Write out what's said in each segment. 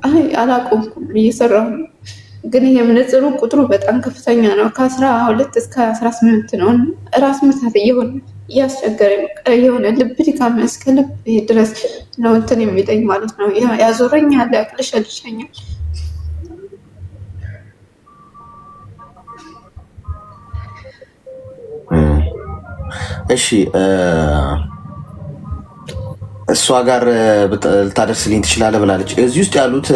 አይ አላቆምኩም፣ እየሰራሁ ነው። ግን የምንጽሩ ቁጥሩ በጣም ከፍተኛ ነው። ከ12 እስከ 18 ነው። ራስ ምታት እየሆነ እያስቸገረ የሆነ ልብ ድካም እስከ ልብ ድረስ ነው እንትን የሚለኝ ማለት ነው። ያዞረኛል፣ ያቅልሸልሸኛል። እሺ እሷ ጋር ልታደርስልኝ ትችላለህ ብላለች። እዚህ ውስጥ ያሉት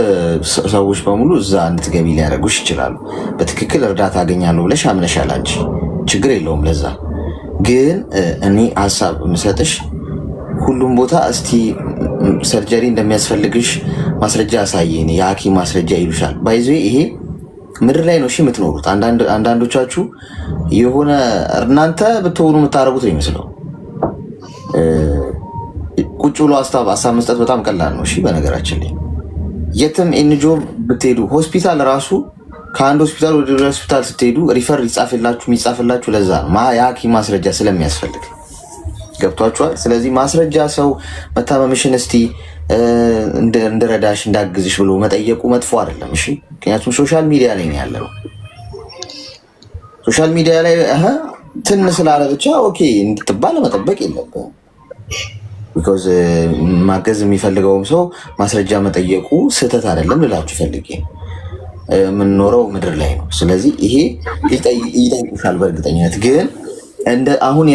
ሰዎች በሙሉ እዛ እንድትገቢ ሊያደርጉሽ ይችላሉ። በትክክል እርዳታ አገኛለሁ ብለሽ አምነሻል። አንቺ ችግር የለውም። ለዛ ግን እኔ ሀሳብ የምሰጥሽ ሁሉም ቦታ እስቲ ሰርጀሪ እንደሚያስፈልግሽ ማስረጃ ያሳየን፣ የሐኪም ማስረጃ ይሉሻል። ባይዘ ይሄ ምድር ላይ ነው የምትኖሩት። አንዳንዶቻችሁ የሆነ እናንተ ብትሆኑ የምታደርጉት ነው ይመስለው። ቁጭ ብሎ ሀሳብ መስጠት በጣም ቀላል ነው። እሺ በነገራችን ላይ የትም ኤንጆ ብትሄዱ ሆስፒታል ራሱ ከአንድ ሆስፒታል ወደ ሌላ ሆስፒታል ስትሄዱ ሪፈር የሚጻፍላችሁ ለዛ ነው፣ የሐኪም ማስረጃ ስለሚያስፈልግ። ገብቷችኋል? ስለዚህ ማስረጃ ሰው መታመምሽን እስቲ እንድረዳሽ እንዳግዝሽ ብሎ መጠየቁ መጥፎ አይደለም። እሺ ምክንያቱም ሶሻል ሚዲያ ላይ ያለ ነው። ሶሻል ሚዲያ ላይ ትን ስላለ ብቻ ኦኬ እንድትባል መጠበቅ የለብህም። ቢኮዝ ማገዝ የሚፈልገውም ሰው ማስረጃ መጠየቁ ስህተት አይደለም ልላችሁ ፈልጌ። የምንኖረው ምድር ላይ ነው። ስለዚህ ይሄ ይጠይቁሻል በእርግጠኝነት። ግን እንደ አሁን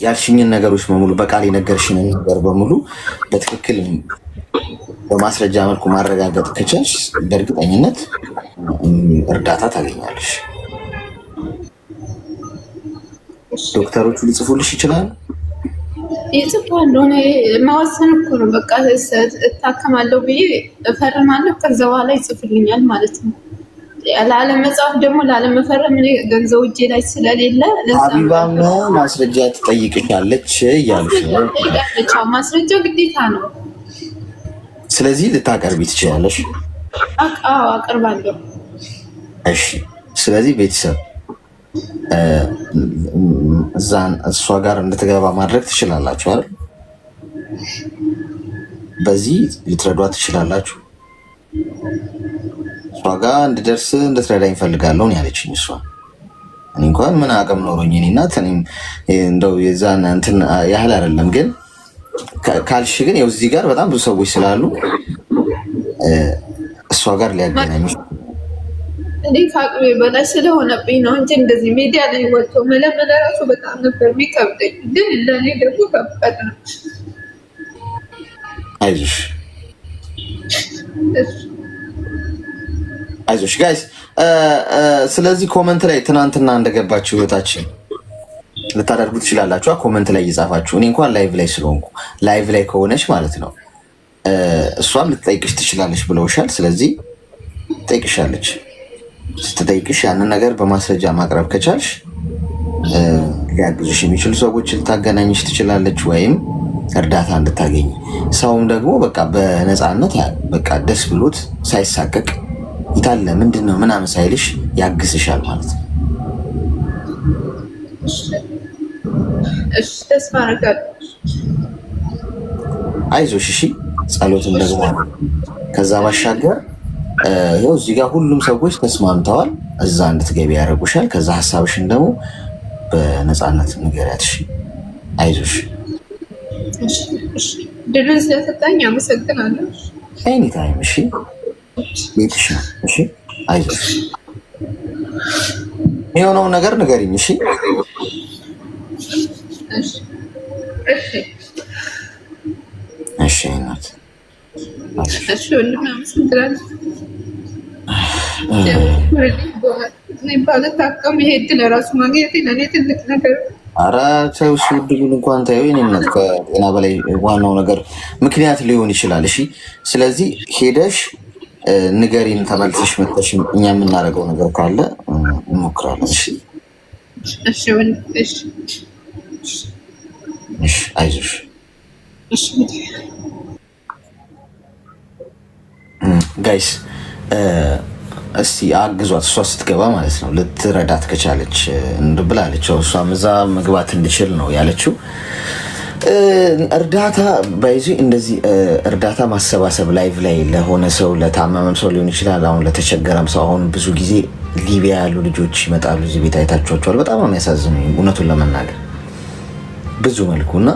ያልሽኝን ነገሮች በሙሉ በቃል የነገርሽንን ነገር በሙሉ በትክክል በማስረጃ መልኩ ማረጋገጥ ከቻልሽ በእርግጠኝነት እርዳታ ታገኛለሽ። ዶክተሮቹ ሊጽፉልሽ ይችላሉ። ይጽፋሉ። መወሰን እኮ ነው። በቃ እታከማለሁ ብዬ እፈርማለሁ። ከዛ በኋላ ይጽፍልኛል ማለት ነው። ላለመጻፍ ደግሞ ላለመፈረም ገንዘብ እጄ ላይ ስለሌለ ሀቢባም ማስረጃ ትጠይቅሻለች እያሉሽ ነው። ማስረጃ ግዴታ ነው። ስለዚህ ልታቀርቢ ትችላለሽ። አቀርባለሁ። እሺ። ስለዚህ ቤተሰብ እዛን እሷ ጋር እንድትገባ ማድረግ ትችላላችሁ አይደል? በዚህ ልትረዷት ትችላላችሁ። እሷ ጋር እንድደርስ እንድትረዳኝ እፈልጋለሁ ያለችኝ እሷ። እኔ እንኳን ምን አቅም ኖሮኝ እኔ እናት እንደው የዛን እንትን ያህል አይደለም። ግን ካልሽ ግን ያው እዚህ ጋር በጣም ብዙ ሰዎች ስላሉ እሷ ጋር ሊያገናኙ እኔ ከአቅሜ በላይ ስለሆነብኝ ነው እንጂ እንደዚህ ሚዲያ ላይ ወጥቶ መለመን ራሱ በጣም ነበር የሚከብደኝ። ግን ለእኔ ደግሞ ከባድ ነው። አይዞሽ አይዞሽ ጋይስ። ስለዚህ ኮመንት ላይ ትናንትና እንደገባችሁ ህይወታችን ልታደርጉ ትችላላችሁ። ኮመንት ላይ እየጻፋችሁ እኔ እንኳን ላይቭ ላይ ስለሆንኩ ላይቭ ላይ ከሆነች ማለት ነው እሷም ልትጠይቅሽ ትችላለች ብለውሻል። ስለዚህ ትጠይቅሻለች። ስትጠይቅሽ ያንን ነገር በማስረጃ ማቅረብ ከቻልሽ ሊያግዙሽ የሚችሉ ሰዎች ልታገናኝሽ ትችላለች፣ ወይም እርዳታ እንድታገኝ ሰውም ደግሞ በቃ በነፃነት በቃ ደስ ብሎት ሳይሳቀቅ ይታለ ምንድን ነው ምናምን ሳይልሽ ያግዝሻል ማለት ነው። ተስፋ አደርጋለሁ። አይዞሽ እሺ። ጸሎትን ደግሞ ከዛ ባሻገር ይኸው እዚህ ጋር ሁሉም ሰዎች ተስማምተዋል፣ እዛ እንድትገቢ ያደርጉሻል። ከዛ ሀሳብሽን ደግሞ በነፃነት ንገሪያት። እሺ አይዞሽ። ድሉን ስለሰጣኝ አመሰግናለሁ። ኤኒታይም። እሺ ቤትሽ ነው። እሺ አይዞሽ። የሆነውን ነገር ንገሪኝ። እሺ እሺ እናት እሺ ወንድም አመሰግናለሁ። ባለታከም ይሄ እድል እራሱ ማግኘት ለእኔ ትልቅ ነገር። ኧረ ተይው፣ እሱ እድሉን እንኳን ተይው። እኔነት ከጤና በላይ ዋናው ነገር ምክንያት ሊሆን ይችላል። እሺ ስለዚህ ሄደሽ ንገሪን፣ ተመልሰሽ መጥተሽ እኛ የምናደርገው ነገር ካለ እንሞክራለን። እሺ እሺ ወንድም እሺ እሺ አይዞሽ። እሺ ጋይስ እስቲ አግዟት፣ እሷ ስትገባ ማለት ነው። ልትረዳት ከቻለች ብላለች። እሷም እዛ መግባት እንድችል ነው ያለችው። እርዳታ ባይዚ እንደዚህ እርዳታ ማሰባሰብ ላይቭ ላይ ለሆነ ሰው ለታመመም ሰው ሊሆን ይችላል። አሁን ለተቸገረም ሰው አሁን ብዙ ጊዜ ሊቢያ ያሉ ልጆች ይመጣሉ እዚህ ቤት አይታችኋቸዋል። በጣም ነው የሚያሳዝነው እውነቱን ለመናገር ብዙ መልኩ እና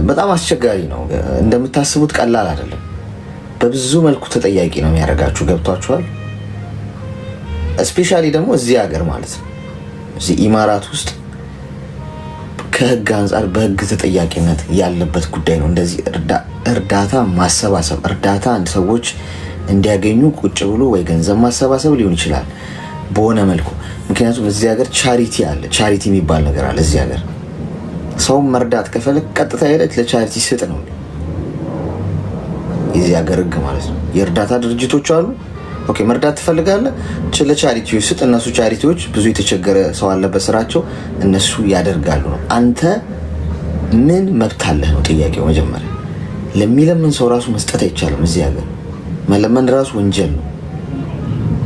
በጣም አስቸጋሪ ነው። እንደምታስቡት ቀላል አይደለም። በብዙ መልኩ ተጠያቂ ነው የሚያደርጋችሁ። ገብቷችኋል? እስፔሻሊ ደግሞ እዚህ ሀገር ማለት ነው እዚህ ኢማራት ውስጥ ከህግ አንጻር በህግ ተጠያቂነት ያለበት ጉዳይ ነው። እንደዚህ እርዳታ ማሰባሰብ እርዳታ ሰዎች እንዲያገኙ ቁጭ ብሎ ወይ ገንዘብ ማሰባሰብ ሊሆን ይችላል በሆነ መልኩ። ምክንያቱም እዚህ ሀገር ቻሪቲ አለ፣ ቻሪቲ የሚባል ነገር አለ እዚህ ሀገር። ሰውም መርዳት ከፈለግ ቀጥታ ሄደህ ለቻሪቲ ስጥ ነው የዚህ ሀገር ህግ ማለት ነው። የእርዳታ ድርጅቶች አሉ። ኦኬ መርዳት ትፈልጋለህ ለቻሪቲዎች ስጥ። እነሱ ቻሪቲዎች ብዙ የተቸገረ ሰው አለ በስራቸው እነሱ ያደርጋሉ ነው። አንተ ምን መብት አለህ ነው ጥያቄው። መጀመሪያ ለሚለምን ሰው ራሱ መስጠት አይቻልም እዚህ ሀገር። መለመን ራሱ ወንጀል ነው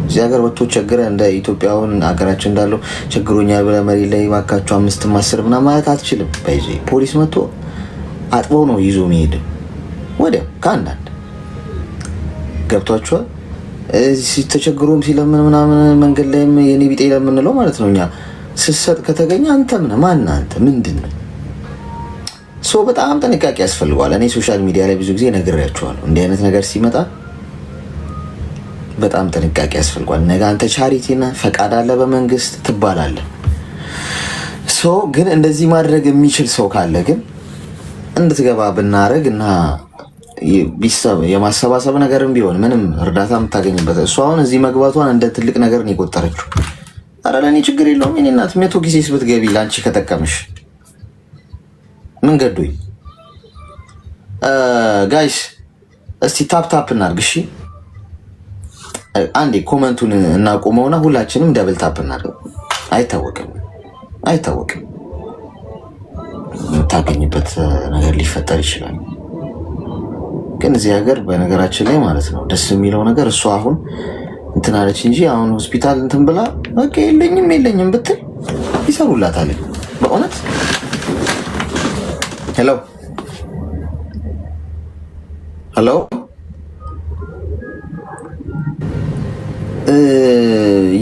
እዚህ ሀገር። ወጥቶ ቸግረ እንደ ኢትዮጵያውን ሀገራችን እንዳለው ቸግሮኛል ብለህ መሬት ላይ እባካችሁ 5 10 ምናምን ማለት አትችልም። ባይዚ ፖሊስ መጥቶ አጥበው ነው ይዞ የሚሄድ ወዲያው ከአንዳንድ ገብቷችኋል። ተቸግሮም ሲለምን ምናምን መንገድ ላይም የኔ ቢጤ ለምንለው ማለት ነው። እኛ ስትሰጥ ከተገኘ አንተ ማን አንተ ምንድን ነው? ሰው በጣም ጥንቃቄ ያስፈልገዋል። እኔ ሶሻል ሚዲያ ላይ ብዙ ጊዜ ነግሬያቸዋለሁ። እንዲህ አይነት ነገር ሲመጣ በጣም ጥንቃቄ ያስፈልገዋል። ነገ አንተ ቻሪቲ ነህ ፈቃድ አለ በመንግስት ትባላለህ። ሰው ግን እንደዚህ ማድረግ የሚችል ሰው ካለ ግን እንድትገባ ብናረግ እና የማሰባሰብ ነገርም ቢሆን ምንም እርዳታ የምታገኝበት እሱ አሁን እዚህ መግባቷን እንደ ትልቅ ነገር ነው የቆጠረችው። ኧረ ለእኔ ችግር የለውም የእኔ እናት 100 ጊዜ ብትገቢ ለአንቺ ከጠቀምሽ ምን ገዶኝ። ጋይስ እስቲ ታፕ እናድርግ እሺ። አንዴ ኮመንቱን እናቆመውና ሁላችንም ደብል ታፕ እናድርግ። አይታወቅም የምታገኝበት ነገር ሊፈጠር ይችላል። ግን እዚህ ሀገር በነገራችን ላይ ማለት ነው ደስ የሚለው ነገር እሷ አሁን እንትን አለች እንጂ አሁን ሆስፒታል እንትን ብላ በቃ የለኝም ብትል ይሰሩላታል በእውነት። ሄሎ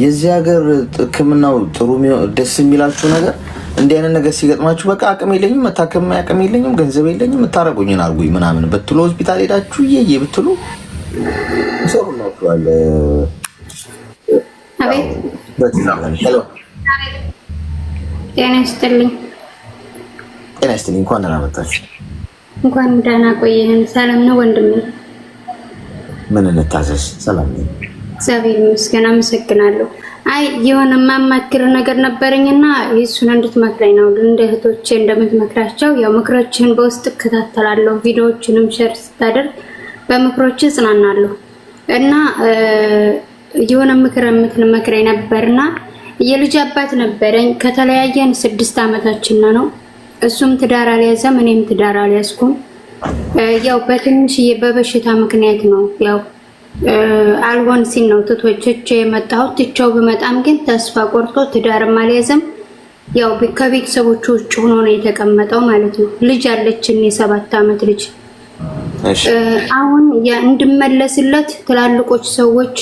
የዚህ ሀገር ሕክምናው ጥሩ ደስ የሚላችሁ ነገር እንዲህ አይነት ነገር ሲገጥማችሁ በቃ አቅም የለኝም መታከም አቅም የለኝም ገንዘብ የለኝም የምታረጉኝን አርጉኝ ምናምን ብትሉ ሆስፒታል ሄዳችሁ እየየ ብትሉ ይሰሩላችኋል። ጤና ይስጥልኝ። እንኳን ደህና መጣችሁ። እንኳን ደህና ቆየህን። ሰላም ነው ወንድሜ? ምን እንታዘዝ? ሰላም ነኝ እግዚአብሔር ይመስገን። አመሰግናለሁ። አይ የሆነ ማማክር ነገር ነበረኝና እሱን እንድትመክረኝ ነው። እንደ እህቶቼ እንደምትመክራቸው ያው ምክሮችህን በውስጥ እከታተላለሁ። ቪዲዮዎችንም ሼር ስታደርግ በምክሮች እጽናናለሁ እና የሆነ ምክር የምትመክረኝ ነበርና የልጅ አባት ነበረኝ። ከተለያየን 6 ዓመታችን ነው። እሱም ትዳር አልያዘም፣ እኔም ትዳር አልያዝኩም። ያው በትንሽዬ በበሽታ ምክንያት ነው ያው አልሆን ሲል ነው ትቶቼ የመጣሁት። ትቼው ብመጣም ግን ተስፋ ቆርጦ ትዳርም አልያዘም። ያው ከቤተሰቦቹ ውጭ ሆኖ ነው የተቀመጠው ማለት ነው። ልጅ አለችን የ7 ዓመት ልጅ። አሁን እንድመለስለት ትላልቆች ሰዎች